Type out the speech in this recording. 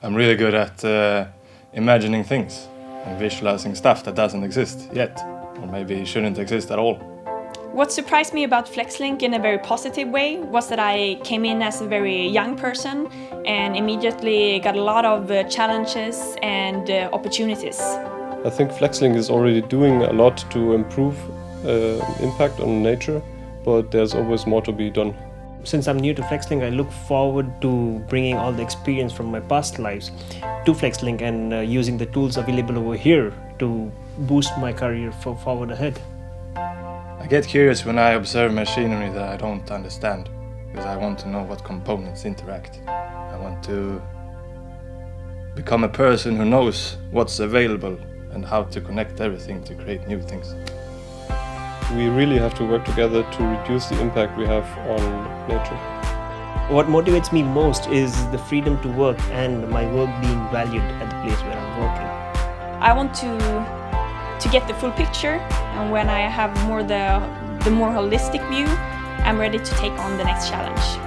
I'm really good at imagining things and visualizing stuff that doesn't exist yet, or maybe shouldn't exist at all. What surprised me about FlexLink in a very positive way was that I came in as a very young person and immediately got a lot of challenges and opportunities. I think FlexLink is already doing a lot to improve impact on nature, but there's always more to be done. Since I'm new to FlexLink, I look forward to bringing all the experience from my past lives to FlexLink and using the tools available over here to boost my career forward ahead. I get curious when I observe machinery that I don't understand, because I want to know what components interact. I want to become a person who knows what's available and how to connect everything to create new things. We really have to work together to reduce the impact we have on nature. What motivates me most is the freedom to work and my work being valued at the place where I'm working. I want to get the full picture, and when I have the more holistic view, I'm ready to take on the next challenge.